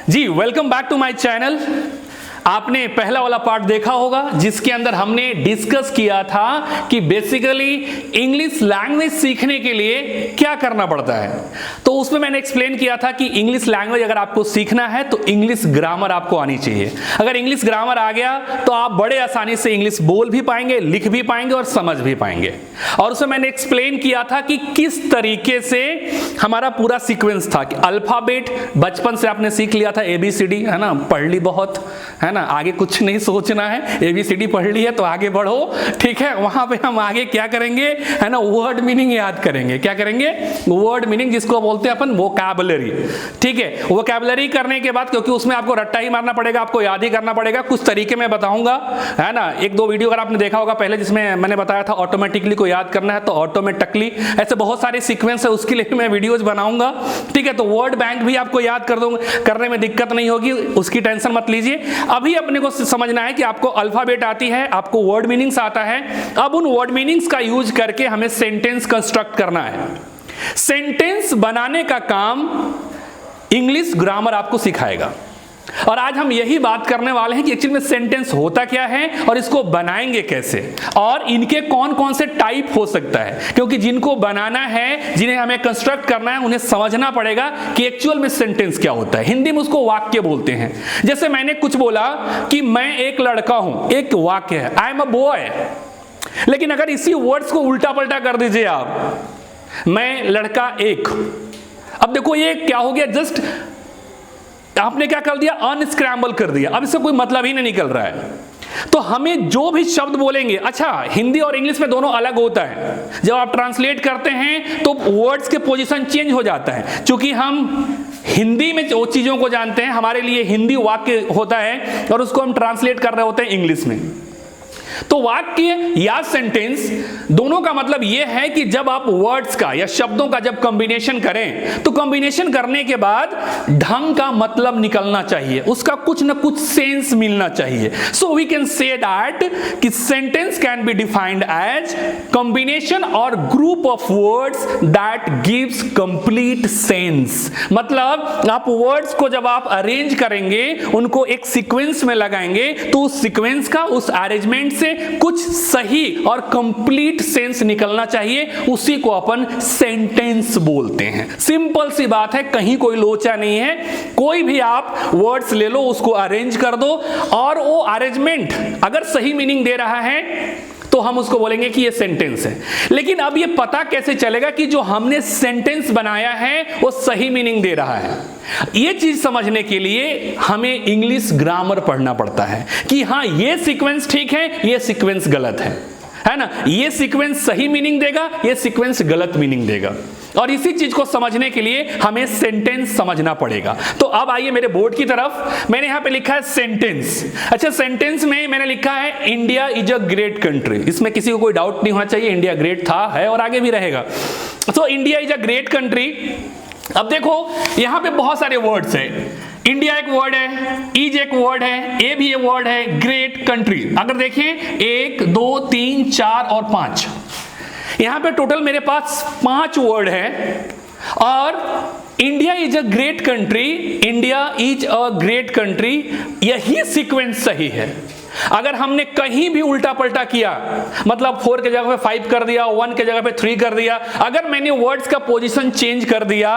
Ji welcome back to my channel. आपने पहला वाला पार्ट देखा होगा जिसके अंदर हमने डिस्कस किया था कि बेसिकली इंग्लिश लैंग्वेज सीखने के लिए क्या करना पड़ता है। तो उसमें मैंने एक्सप्लेन किया था कि इंग्लिश लैंग्वेज अगर आपको सीखना है तो इंग्लिश ग्रामर आपको आनी चाहिए। अगर इंग्लिश ग्रामर आ गया तो आप बड़े आसानी से इंग्लिश बोल भी पाएंगे, लिख भी पाएंगे और समझ भी पाएंगे। और उसमें मैंने एक्सप्लेन किया था कि किस तरीके से हमारा पूरा सीक्वेंस था कि अल्फाबेट बचपन से आपने सीख लिया था, ABCD है ना, पढ़ ली बहुत है ना, आगे कुछ नहीं सोचना है, ABCD पढ़ ली है तो आगे बढ़ो, ठीक है। वहां पे हम आगे क्या करेंगे है ना, वर्ड मीनिंग याद करेंगे। क्या करेंगे? वर्ड मीनिंग, जिसको बोलते हैं अपन वोकैबुलरी, ठीक है। वोकैबुलरी करने के बाद, क्योंकि उसमें आपको रट्टा ही मारना पड़ेगा, आपको याद ही करना पड़ेगा, कुछ तरीके में बताऊंगा है ना। एक दो वीडियो अगर आपने देखा होगा पहले जिसमें मैंने बताया था ऑटोमेटिकली को याद करना है तो ऑटोमेटिकली, ऐसे बहुत सारे सीक्वेंस है, उसके लिए मैं वीडियोज बनाऊंगा, ठीक है। तो वर्ड बैंक भी आपको याद कर दूंगा, करने में दिक्कत नहीं होगी, उसकी टेंशन मत लीजिए। अभी अपने को समझना है कि आपको अल्फाबेट आती है, आपको वर्ड मीनिंग्स आता है। अब उन वर्ड मीनिंग्स का यूज करके हमें सेंटेंस कंस्ट्रक्ट करना है। सेंटेंस बनाने का काम इंग्लिश ग्रामर आपको सिखाएगा। और आज हम यही बात करने वाले हैं कि एक्चुअली में सेंटेंस होता क्या है और इसको बनाएंगे कैसे, और इनके कौन कौन से टाइप हो सकता है। क्योंकि जिनको बनाना है, जिन्हें हमें कंस्ट्रक्ट करना है, उन्हें समझना पड़ेगा कि एक्चुअल में सेंटेंस क्या होता है। हिंदी में उसको वाक्य बोलते हैं। जैसे मैंने कुछ बोला कि मैं एक लड़का हूं, एक वाक्य है, आई एम अ बॉय। लेकिन अगर इसी वर्ड्स को उल्टा पलटा कर दीजिए आप, मैं लड़का एक, अब देखो ये क्या हो गया, जस्ट आपने क्या कर दिया, अनस्क्रैम्बल कर दिया। अब इससे कोई मतलब ही नहीं निकल रहा है। तो हमें जो भी शब्द बोलेंगे, अच्छा हिंदी और इंग्लिश में दोनों अलग होता है। जब आप ट्रांसलेट करते हैं तो वर्ड्स के पोजीशन चेंज हो जाता है। क्योंकि हम हिंदी में वो चीजों को जानते हैं, हमारे लिए हिंदी वाक्य होता है और उसको हम ट्रांसलेट कर रहे होते हैं इंग्लिश में। तो वाक्य या सेंटेंस दोनों का मतलब यह है कि जब आप वर्ड्स का या शब्दों का जब कॉम्बिनेशन करें तो कॉम्बिनेशन करने के बाद ढंग का मतलब निकलना चाहिए, उसका कुछ ना कुछ सेंस मिलना चाहिए। So we can say that कि sentence can be defined as combination और group of words that gives complete sense. मतलब आप वर्ड्स को जब आप अरेंज करेंगे, उनको एक सीक्वेंस में लगाएंगे, तो उस सीक्वेंस का, उस अरेंजमेंट से कुछ सही और कंप्लीट सेंस निकलना चाहिए। उसी को अपन सेंटेंस बोलते हैं। सिंपल सी बात है, कहीं कोई लोचा नहीं है। कोई भी आप वर्ड्स ले लो, उसको अरेंज कर दो, और वो अरेंजमेंट अगर सही मीनिंग दे रहा है तो हम उसको बोलेंगे कि ये सेंटेंस है। लेकिन अब ये पता कैसे चलेगा कि जो हमने सेंटेंस बनाया है वो सही मीनिंग दे रहा है? ये चीज समझने के लिए हमें इंग्लिश ग्रामर पढ़ना पड़ता है कि हाँ ये सीक्वेंस ठीक है, ये सीक्वेंस गलत है ना, ये सीक्वेंस सही मीनिंग देगा, ये सीक्वेंस गलत मीनिंग देगा। और इसी चीज को समझने के लिए हमें सेंटेंस समझना पड़ेगा। तो अब आइए मेरे बोर्ड की तरफ, मैंने यहां पे लिखा है सेंटेंस। अच्छा, सेंटेंस में मैंने लिखा है India is a great country. इसमें किसी को कोई डाउट नहीं होना चाहिए, इंडिया ग्रेट था, है और आगे भी रहेगा। तो India is a great country. अब देखो यहां पे बहुत सारे वर्ड्स हैं। इंडिया एक वर्ड है, इज एक वर्ड है, ए भी एक वर्ड है, ग्रेट कंट्री। अगर देखें 1 2 3 4 और 5, यहां पे टोटल मेरे पास 5 वर्ड है। और India is a great country, India is a great country, यही सीक्वेंस सही है। अगर हमने कहीं भी उल्टा पलटा किया, मतलब 4 के जगह पे 5 कर दिया, 1 के जगह पे 3 कर दिया, अगर मैंने वर्ड्स का पोजीशन चेंज कर दिया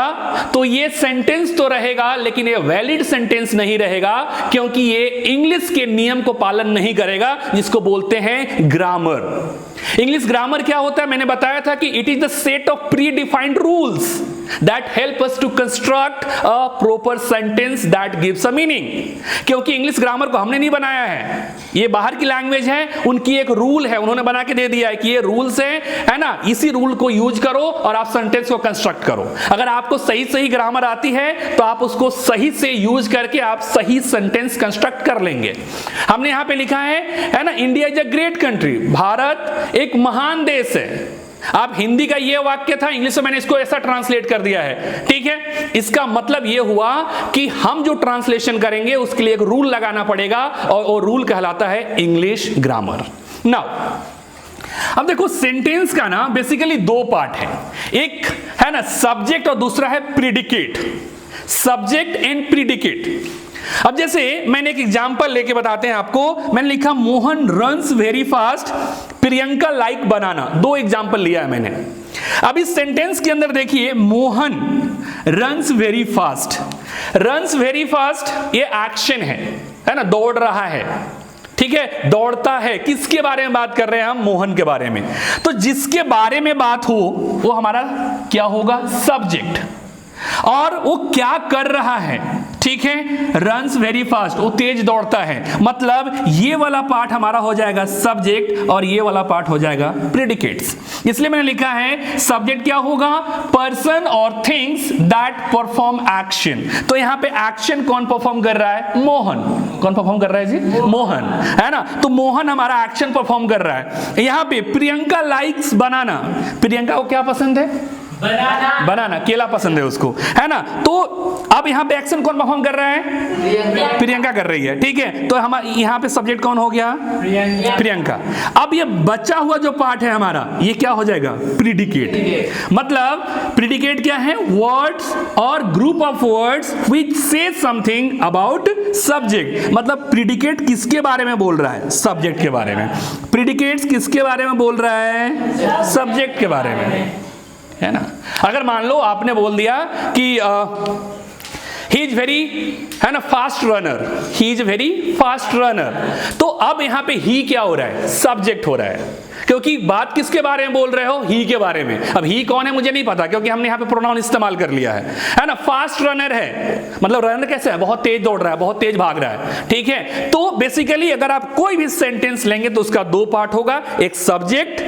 तो ये सेंटेंस तो रहेगा लेकिन ये वैलिड सेंटेंस नहीं रहेगा, क्योंकि ये इंग्लिश के नियम को पालन नहीं करेगा, जिसको बोलते हैं ग्रामर। इंग्लिश ग्रामर क्या होता है? मैंने बताया था कि it is the set of predefined rules that help us to construct a proper sentence that gives a meaning. क्योंकि इंग्लिश ग्रामर को हमने नहीं बनाया है, ये बाहर की लैंग्वेज है, उनकी एक रूल है, उन्होंने बना के दे दिया है कि ये रूल्स है ना, इसी रूल को यूज करो और आप सेंटेंस को कंस्ट्रक्ट करो। अगर आपको सही सही ग्रामर आती है तो आप उसको सही से यूज करके आप सही सेंटेंस कंस्ट्रक्ट कर लेंगे। हमने यहां पे लिखा है ना, India is a great country, Bharat एक महान देश है। आप हिंदी का ये वाक्य था, इंग्लिश में मैंने इसको ऐसा ट्रांसलेट कर दिया है, ठीक है। इसका मतलब ये हुआ कि हम जो ट्रांसलेशन करेंगे उसके लिए एक रूल लगाना पड़ेगा और वो रूल कहलाता है इंग्लिश ग्रामर। नाउ अब देखो सेंटेंस का ना बेसिकली 2 पार्ट है, एक है ना सब्जेक्ट और दूसरा है प्रीडिकेट। Subject and predicate. अब जैसे मैंने एक एग्जांपल लेके बताते हैं आपको। मैंने लिखा Mohan runs very fast, Priyanka like banana. दो एग्जांपल लिया है मैंने। अब इस सेंटेंस के अंदर देखिए, Mohan runs very fast. Runs very fast ये एक्शन है ना, दौड़ रहा है, ठीक है, दौड़ता है। किसके बारे में बात कर रहे हैं हम? मोहन के बारे में। तो जिसके बारे में बात हो वो हमारा क्या होगा? सब्जेक्ट। और वो क्या कर रहा है, ठीक है, रन्स वेरी फास्ट, वो तेज दौड़ता है। मतलब ये वाला पार्ट हमारा हो जाएगा सब्जेक्ट और ये वाला पार्ट हो जाएगा प्रेडिकेट्स। इसलिए मैंने लिखा है सब्जेक्ट क्या होगा? पर्सन और थिंग्स दैट परफॉर्म एक्शन। तो यहां पे एक्शन कौन परफॉर्म कर रहा है? मोहन। कौन परफॉर्म कर रहा है जी? मोहन, है ना। तो मोहन हमारा एक्शन परफॉर्म कर रहा है। यहां पे प्रियंका लाइक्स बनाना। प्रियंका को क्या पसंद है? बनाना, केला पसंद है उसको, है ना। तो अब यहाँ पे एक्शन कौन परफॉर्म कर रहा है? प्रियंका कर रही है, ठीक है। तो हम यहाँ पे सब्जेक्ट कौन हो गया? प्रियंका। अब ये बचा हुआ जो पार्ट है हमारा, ये क्या हो जाएगा? प्रीडिकेट। मतलब प्रीडिकेट क्या है? वर्ड्स और ग्रुप ऑफ वर्ड्स व्हिच से समथिंग अबाउट सब्जेक्ट। मतलब प्रीडिकेट किसके बारे में बोल रहा है? सब्जेक्ट के बारे में। प्रीडिकेट्स किसके बारे में बोल रहा है? सब्जेक्ट के बारे में, है ना। अगर मान लो आपने बोल दिया कि ही इज वेरी, है ना, fast runner, he is very fast runner, तो अब यहां पे ही क्या हो रहा है? सब्जेक्ट हो रहा है, क्योंकि बात किसके बारे में बोल रहे हो? ही के बारे में। अब ही कौन है मुझे नहीं पता, क्योंकि हमने यहां पे प्रोनाउन इस्तेमाल कर लिया है ना। फास्ट रनर है, मतलब रनर कैसे है? बहुत तेज दौड़ रहा है, बहुत तेज भाग रहा है, ठीक है। तो बेसिकली अगर आप कोई भी सेंटेंस लेंगे तो उसका दो पार्ट होगा, एक सब्जेक्ट,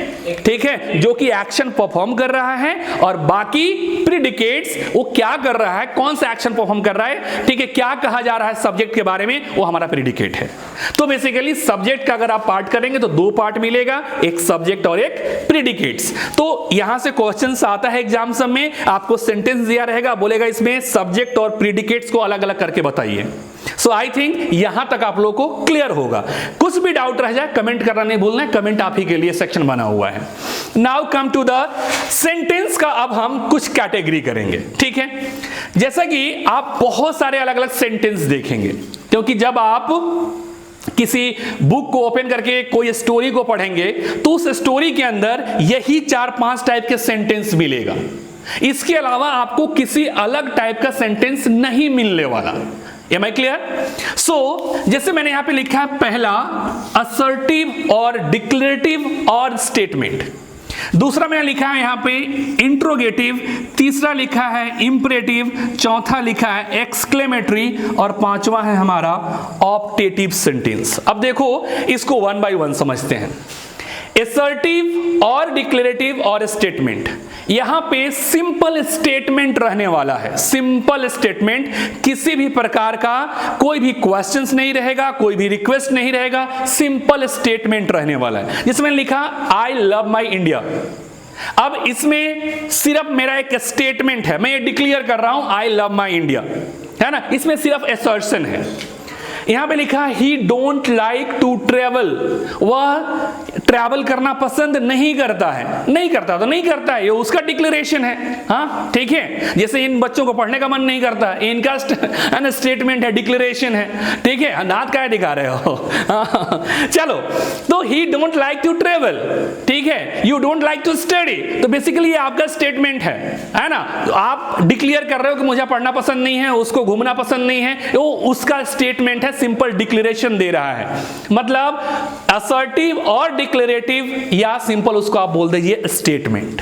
ठीक है, जो कि एक्शन परफॉर्म कर रहा है, और बाकी प्रीडिकेट्स, वो क्या कर रहा है, कौन सा एक्शन परफॉर्म कर रहा है, ठीक है, क्या कहा जा रहा है सब्जेक्ट के बारे में, वो हमारा प्रीडिकेट है। तो बेसिकली सब्जेक्ट का अगर आप पार्ट करेंगे तो दो पार्ट मिलेगा, एक सब्जेक्ट और एक प्रीडिकेट्स। तो यहां से क्वेश्चंस आता है एग्जाम सब में, आपको सेंटेंस दिया रहेगा, बोलेगा इसमें सब्जेक्ट और प्रीडिकेट्स को अलग अलग करके बताइए। सो आई थिंक यहां तक आप लोगों को क्लियर होगा। कुछ भी डाउट रह जाए कमेंट करना नहीं भूलना है, कमेंट आप ही के लिए सेक्शन बना हुआ है। Now come to the sentence का अब हम कुछ कैटेगरी करेंगे, ठीक है। जैसा कि आप बहुत सारे अलग अलग सेंटेंस देखेंगे, क्योंकि जब आप किसी बुक को ओपन करके कोई स्टोरी को पढ़ेंगे तो उस स्टोरी के अंदर यही 4-5 टाइप के सेंटेंस मिलेगा। इसके अलावा आपको किसी अलग टाइप का सेंटेंस नहीं मिलने वाला। Am I clear? So, जैसे मैंने यहां पे लिखा है, पहला असर्टिव और डिक्लेरेटिव और स्टेटमेंट। दूसरा मैंने लिखा है यहां पे इंट्रोगेटिव, तीसरा लिखा है इंपरेटिव, चौथा लिखा है एक्सक्लेमेटरी, और पांचवा है हमारा ऑप्टेटिव सेंटेंस। अब देखो इसको वन बाय वन समझते हैं। असर्टिव और डिक्लेरेटिव और स्टेटमेंट, यहां पे सिंपल स्टेटमेंट रहने वाला है। सिंपल स्टेटमेंट, किसी भी प्रकार का कोई भी क्वेश्चंस नहीं रहेगा, कोई भी रिक्वेस्ट नहीं रहेगा, सिंपल स्टेटमेंट रहने वाला है। जिसमें लिखा आई लव माई इंडिया। अब इसमें सिर्फ मेरा एक स्टेटमेंट है, मैं ये डिक्लेयर कर रहा हूं आई लव माई इंडिया, है ना। इसमें सिर्फ असर्शन है। यहां पे लिखा he don't like to travel, वह ट्रैवल करना पसंद नहीं करता है। नहीं करता तो नहीं करता है, ये उसका डिक्लेरेशन है, हाँ ठीक है। जैसे इन बच्चों को पढ़ने का मन नहीं करता, इनका स्टेटमेंट है, डिक्लेरेशन है, ठीक है। दांत क्या दिखा रहे हो? चलो, तो he don't like to travel, ठीक है, you don't like to study, तो बेसिकली ये आपका स्टेटमेंट है ना। तो आप डिक्लेयर कर रहे हो कि मुझे पढ़ना पसंद नहीं है, उसको घूमना पसंद नहीं है, वो उसका स्टेटमेंट है, सिंपल डिक्लेरेशन दे रहा है। मतलब असर्टिव और डिक्लेरेटिव, या सिंपल उसको आप बोल दीजिए स्टेटमेंट।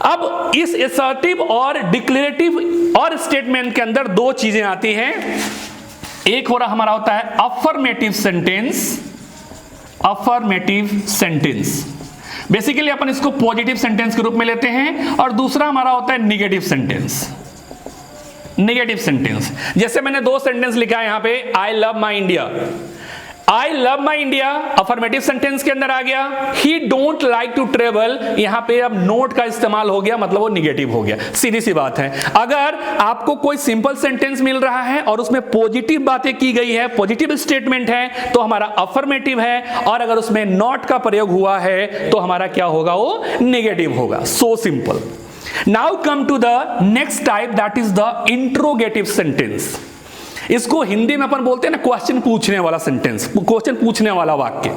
अब इस असर्टिव और डिक्लेरेटिव और स्टेटमेंट के अंदर दो चीजें आती हैं। एक हो रहा हमारा होता है affirmative sentence. Affirmative sentence basically अपन इसको पॉजिटिव सेंटेंस के रूप में लेते हैं, और दूसरा हमारा होता है निगेटिव सेंटेंस। नेगेटिव सेंटेंस, जैसे मैंने दो सेंटेंस लिखा है यहां पे, I love my India. I love my India affirmative sentence के अंदर आ गया। He don't like to travel, यहां पे अब नोट का इस्तेमाल हो गया, मतलब वो निगेटिव हो गया। सीधी सी बात है, अगर आपको कोई सिंपल सेंटेंस मिल रहा है और उसमें पॉजिटिव बातें की गई है, पॉजिटिव स्टेटमेंट है, तो हमारा अफर्मेटिव है, और अगर उसमें नॉट का प्रयोग हुआ है तो हमारा क्या होगा? वो नेगेटिव होगा। So simple. Now come to the next type, that is the interrogative sentence. इसको हिंदी में अपन बोलते हैं ना क्वेश्चन पूछने वाला सेंटेंस, क्वेश्चन पूछने वाला वाक्य।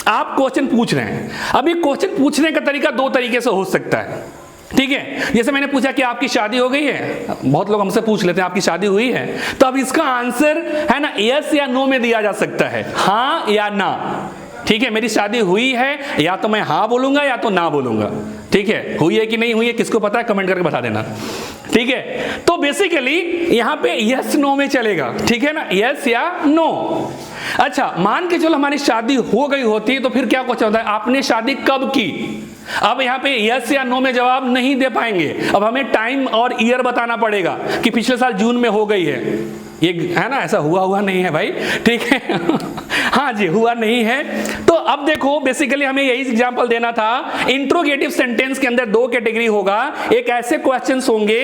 आप क्वेश्चन पूछ रहे हैं, अब ये क्वेश्चन पूछने का तरीका दो तरीके से हो सकता है, ठीक है। जैसे मैंने पूछा कि आपकी शादी हो गई है, बहुत लोग हमसे पूछ लेते हैं आपकी शादी हुई है, तो अब इसका आंसर है ना यस या नो में दिया जा सकता है, हाँ या ना, ठीक है। मेरी शादी हुई है, या तो मैं हाँ बोलूंगा या तो ना बोलूंगा, ठीक है। हुई है कि नहीं हुई है किसको पता है, कमेंट करके बता देना, ठीक है। तो बेसिकली यहां पे यस नो में चलेगा, ठीक है ना, यस या नो। अच्छा, मान के चलो हमारी शादी हो गई होती है, तो फिर क्या क्वेश्चन होता है, आपने शादी कब की। अब यहां पे यस या नो में जवाब नहीं दे पाएंगे, अब हमें टाइम और ईयर बताना पड़ेगा कि पिछले साल जून में हो गई है, ये है ना, ऐसा हुआ नहीं है भाई, ठीक है। हाँ जी, हुआ नहीं है। तो अब देखो बेसिकली हमें यही एग्जांपल देना था। इंट्रोगेटिव सेंटेंस के अंदर दो कैटेगरी होगा, एक ऐसे क्वेश्चंस होंगे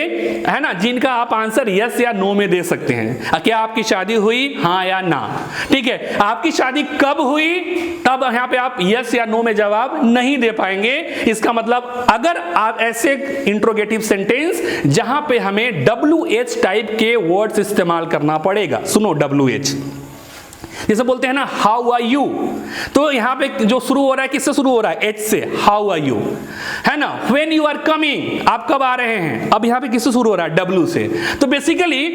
है ना जिनका आप आंसर यस या नो में दे सकते हैं। क्या आपकी शादी हुई, हाँ या ना, ठीक है। आपकी शादी कब हुई, तब यहाँ पे आप यस या नो में जवाब नहीं दे पाएंगे। इसका मतलब अगर आप ऐसे इंट्रोगेटिव सेंटेंस जहां पे हमें WH टाइप के वर्ड्स इस्तेमाल करना पड़ेगा। सुनो, WH जैसे बोलते हैं ना हाउ आर यू, तो यहां पे जो शुरू हो रहा है किससे शुरू हो रहा है, एच से, हाउ आर यू, है ना। व्हेन यू आर कमिंग, आप कब आ रहे हैं, अब यहां पे किससे शुरू हो रहा है, W से। तो बेसिकली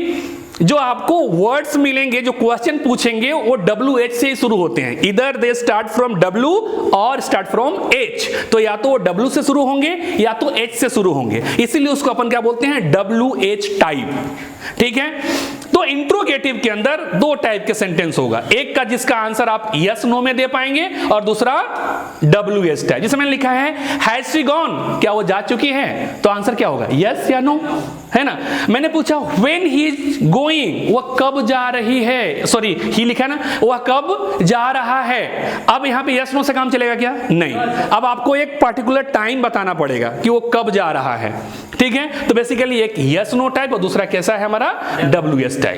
जो आपको वर्ड्स मिलेंगे, जो क्वेश्चन पूछेंगे, वो WH से ही शुरू होते हैं। इधर दे स्टार्ट फ्रॉम W और स्टार्ट फ्रॉम H, तो या तो W से शुरू होंगे या तो H से शुरू होंगे, इसीलिए उसको अपन क्या बोलते हैं, WH टाइप, ठीक है। तो इंट्रोगेटिव के अंदर दो टाइप के सेंटेंस होगा, एक का जिसका आंसर आप यस नो में दे पाएंगे, और दूसरा WH टाइप। जैसे मैंने लिखा है हैज शी गॉन, क्या वो जा चुकी है, तो आंसर क्या होगा, यस या नो, है ना। मैंने पूछा व्हेन ही इज गोइंग, वह कब जा रही है, सॉरी ही लिखा है ना, वह कब जा रहा है। अब यहां पे यस नो से काम चलेगा क्या, नहीं। अब आपको एक पर्टिकुलर टाइम बताना पड़ेगा कि वो कब जा रहा है, ठीक है। तो बेसिकली एक यस नो टाइप और दूसरा कैसा है हमारा, WH टाइप।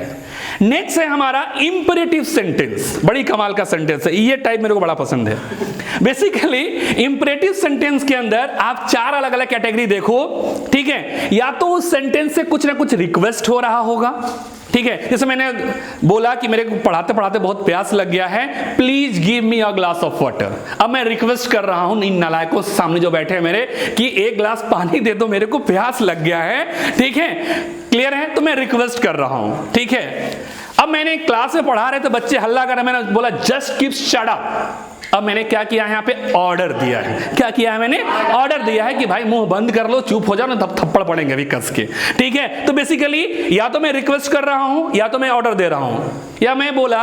नेक्स्ट है हमारा इंपेरेटिव सेंटेंस, बड़ी कमाल का सेंटेंस है ये टाइप, मेरे को बड़ा पसंद है। बेसिकली इंपेरेटिव सेंटेंस के अंदर आप चार अलग अलग कैटेगरी देखो, ठीक है। या तो उस सेंटेंस से कुछ ना कुछ रिक्वेस्ट हो रहा होगा, ठीक है। जैसे मैंने बोला कि मेरे को पढ़ाते पढ़ाते बहुत प्यास लग गया है, please give me a glass of water. अब मैं रिक्वेस्ट कर रहा हूं इन नालायकों सामने जो बैठे हैं मेरे कि एक ग्लास पानी दे दो, मेरे को प्यास लग गया है, ठीक है, क्लियर है। तो मैं रिक्वेस्ट कर रहा हूं, ठीक है। अब मैंने क्लास में पढ़ा रहे थे, बच्चे हल्ला कर रहे, मैंने बोला जस्ट कीप शट अप। अब मैंने क्या किया है, यहाँ पे ऑर्डर दिया है। क्या किया है मैंने, ऑर्डर दिया है कि भाई मुंह बंद कर लो, चुप हो जाओ, ना तब थप्पड़ पड़ेंगे अभी कस के, ठीक है। तो बेसिकली या तो मैं रिक्वेस्ट कर रहा हूं या तो मैं ऑर्डर दे रहा हूं, या मैं बोला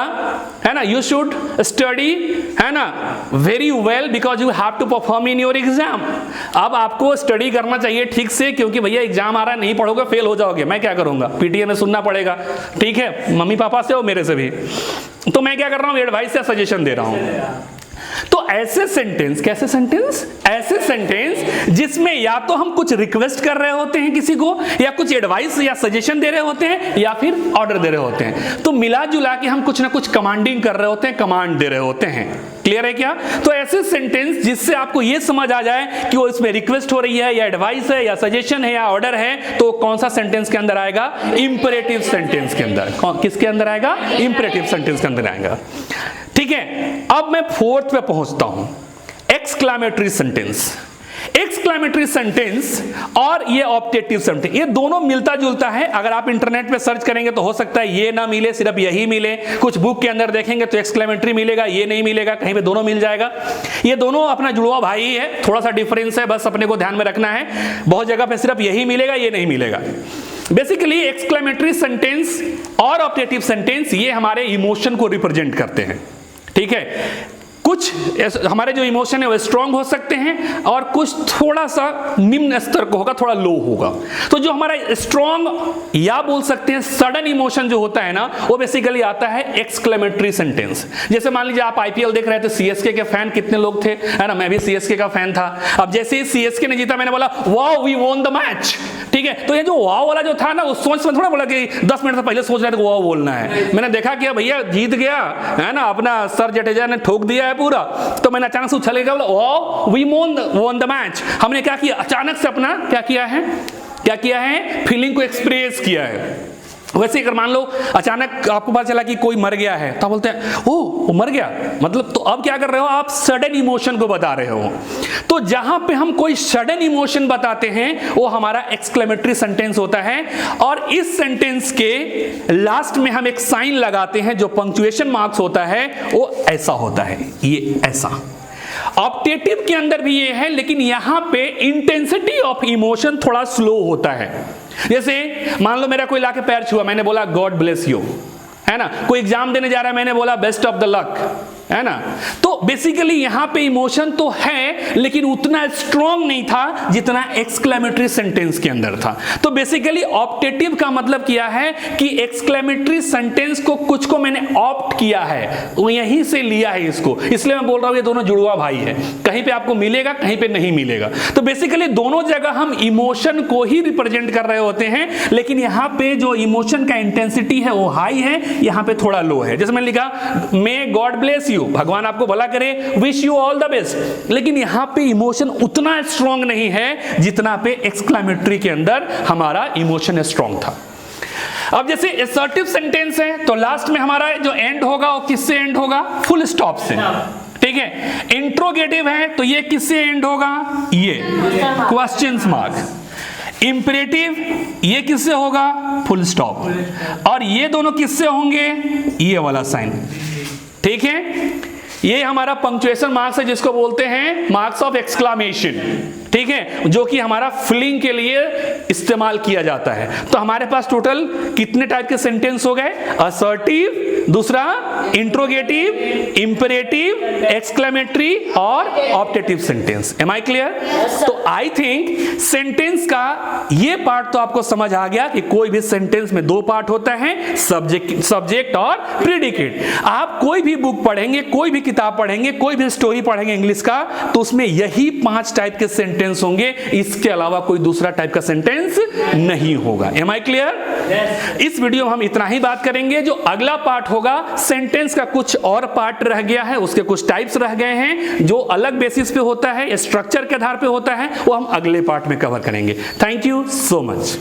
है ना यू शुड स्टडी, है ना, very well because you have to perform in your exam. अब आपको स्टडी करना चाहिए ठीक से, क्योंकि भैया एग्जाम आ रहा है, नहीं पढ़ोगे फेल हो जाओगे। मैं क्या करूंगा, PTA में सुनना पड़ेगा, ठीक है, मम्मी पापा से और मेरे से भी। तो मैं क्या कर रहा हूं, एडवाइस या सजेशन दे रहा हूं। तो ऐसे सेंटेंस, कैसे सेंटेंस, ऐसे सेंटेंस जिसमें या तो हम कुछ रिक्वेस्ट कर रहे होते हैं किसी को, या कुछ एडवाइस या सजेशन दे रहे होते हैं, या फिर ऑर्डर दे रहे होते हैं। तो मिला जुला के हम कुछ ना कुछ कमांडिंग कर रहे होते हैं, कमांड दे रहे होते हैं, क्लियर है क्या। तो ऐसे सेंटेंस जिससे आपको यह समझ आ जाए कि वो इसमें रिक्वेस्ट हो रही है, या एडवाइस है, या सजेशन है, या ऑर्डर है, तो कौन सा सेंटेंस के अंदर आएगा, इंपेरेटिव सेंटेंस के अंदर। किसके अंदर आएगा, इंपेरेटिव सेंटेंस के अंदर आएगा, ठीक है। अब मैं फोर्थ पे पहुंचता हूं, एक्सक्लेमेटरी सेंटेंस। एक्सक्लेमेटरी सेंटेंस और ये ऑप्टेटिव सेंटेंस, ये दोनों मिलता जुलता है। अगर आप इंटरनेट पे सर्च करेंगे तो हो सकता है ये ना मिले, सिर्फ यही मिले। कुछ बुक के अंदर देखेंगे तो एक्सक्लेमेटरी मिलेगा, ये नहीं मिलेगा, कहीं पे दोनों मिल जाएगा। ये दोनों अपना जुड़वा भाई है, थोड़ा सा डिफरेंस है, बस अपने को ध्यान में रखना है। बहुत जगह पे सिर्फ यही मिलेगा, ये नहीं मिलेगा। बेसिकली एक्सक्लेमेटरी सेंटेंस और ऑप्टेटिव सेंटेंस ये हमारे इमोशन को रिप्रेजेंट करते हैं, ठीक है। कुछ हमारे जो इमोशन है वो स्ट्रांग हो सकते हैं, और कुछ थोड़ा सा निम्न स्तर को होगा, थोड़ा लो होगा। तो जो हमारा स्ट्रांग या बोल सकते हैं सडन इमोशन जो होता है ना, वो बेसिकली आता है एक्सक्लेमेटरी सेंटेंस। जैसे मान लीजिए आप IPL देख रहे थे, CSK के फैन कितने लोग थे, है ना, मैं भी CSK का फैन था। अब जैसे ही CSK ने जीता, मैंने बोला wow we won the match, ठीक है। तो ये जो वाओ वाला जो था ना, उस सोच में थोड़ा बोला कि 10 मिनट से पहले सोच रहे थे वाओ बोलना है। मैंने देखा कि भैया जीत गया, है ना, अपना सर जडेजा ने ठोक दिया है पूरा, तो मैंने अचानक से उछल के बोला wow we won the match. हमने क्या किया, अचानक से अपना क्या किया है फीलिंग को एक्सप्रेस किया है। वैसे अगर मान लो अचानक आपको पता चला कि कोई मर गया है, तो बोलते हैं ओह वो मर गया, मतलब तो अब क्या कर रहे हो आप, सडन इमोशन को बता रहे हो। तो जहां पे हम कोई सडन इमोशन बताते हैं वो हमारा एक्सक्लेमेटरी सेंटेंस होता है, और इस सेंटेंस के लास्ट में हम एक साइन लगाते हैं, जो पंक्चुएशन मार्क्स होता है वो ऐसा होता है, ये ऐसा। ऑप्टेटिव के अंदर भी ये है, लेकिन यहां पे इंटेंसिटी ऑफ इमोशन थोड़ा स्लो होता है। जैसे मान लो मेरा कोई लाके पैर छुआ, मैंने बोला गॉड ब्लेस यू, है ना। कोई एग्जाम देने जा रहा है, मैंने बोला बेस्ट ऑफ द लक, है ना। तो बेसिकली यहां पे इमोशन तो है, लेकिन उतना स्ट्रॉन्ग नहीं था जितना एक्सक्लेमेटरी सेंटेंस के अंदर था। तो बेसिकली ऑप्टेटिव का मतलब किया है कि एक्सक्लेमेटरी सेंटेंस को कुछ को मैंने ऑप्ट किया है, वो यहीं से लिया है इसको, इसलिए मैं बोल रहा हूं ये दोनों जुड़वा भाई है, कहीं पे आपको मिलेगा कहीं पे नहीं मिलेगा। तो बेसिकली दोनों जगह हम इमोशन को ही रिप्रेजेंट कर रहे होते हैं, लेकिन यहां पे जो इमोशन का इंटेंसिटी है वो हाई है, यहां पे थोड़ा लो है। जैसे मैंने लिखा मे गॉड ब्लेस यू, भगवान आपको भला करे, wish you all the best, लेकिन यहां पे इमोशन उतना स्ट्रॉन्ग नहीं है जितना पे एक्सक्लेमेटरी के अंदर हमारा इमोशन स्ट्रॉन्ग था। अब जैसे असर्टिव सेंटेंस है, तो लास्ट में हमारा जो एंड होगा वो किससे एंड होगा, फुल स्टॉप से, ठीक है। इंट्रोगेटिव है तो ये किससे एंड होगा, ये क्वेश्चन मार्क। इंपरेटिव ये किससे होगा, फुल स्टॉप। और ये दोनों किससे होंगे, ये वाला साइन, ठीक है। ये हमारा पंक्चुएशन मार्क्स है, जिसको बोलते हैं मार्क्स ऑफ एक्सक्लामेशन, ठीक है, जो कि हमारा फिलिंग के लिए इस्तेमाल किया जाता है। तो हमारे पास टोटल कितने टाइप के सेंटेंस हो गए, असर्टिव, दूसरा इंट्रोगेटिव, इंपरेटिव, एक्सक्लेमेटरी और optative sentence. Am I clear? तो आई थिंक सेंटेंस का ये पार्ट तो आपको समझ आ गया कि कोई भी सेंटेंस में दो पार्ट होता है, सब्जेक्ट और प्रेडिकेट। आप कोई भी बुक पढ़ेंगे, कोई भी किताब पढ़ेंगे, कोई भी स्टोरी पढ़ेंगे इंग्लिश का, तो उसमें यही 5 टाइप के सेंटेंस होंगे, इसके अलावा कोई दूसरा टाइप का सेंटेंस नहीं होगा। Am I clear? इस वीडियो में हम इतना ही बात करेंगे। जो अगला पार्ट होगा, सेंटेंस का कुछ और पार्ट रह गया है, उसके कुछ टाइप्स रह गए हैं, जो अलग बेसिस पे होता है, स्ट्रक्चर के आधार पे होता है, वो हम अगले पार्ट में कवर करेंगे। Thank you so much.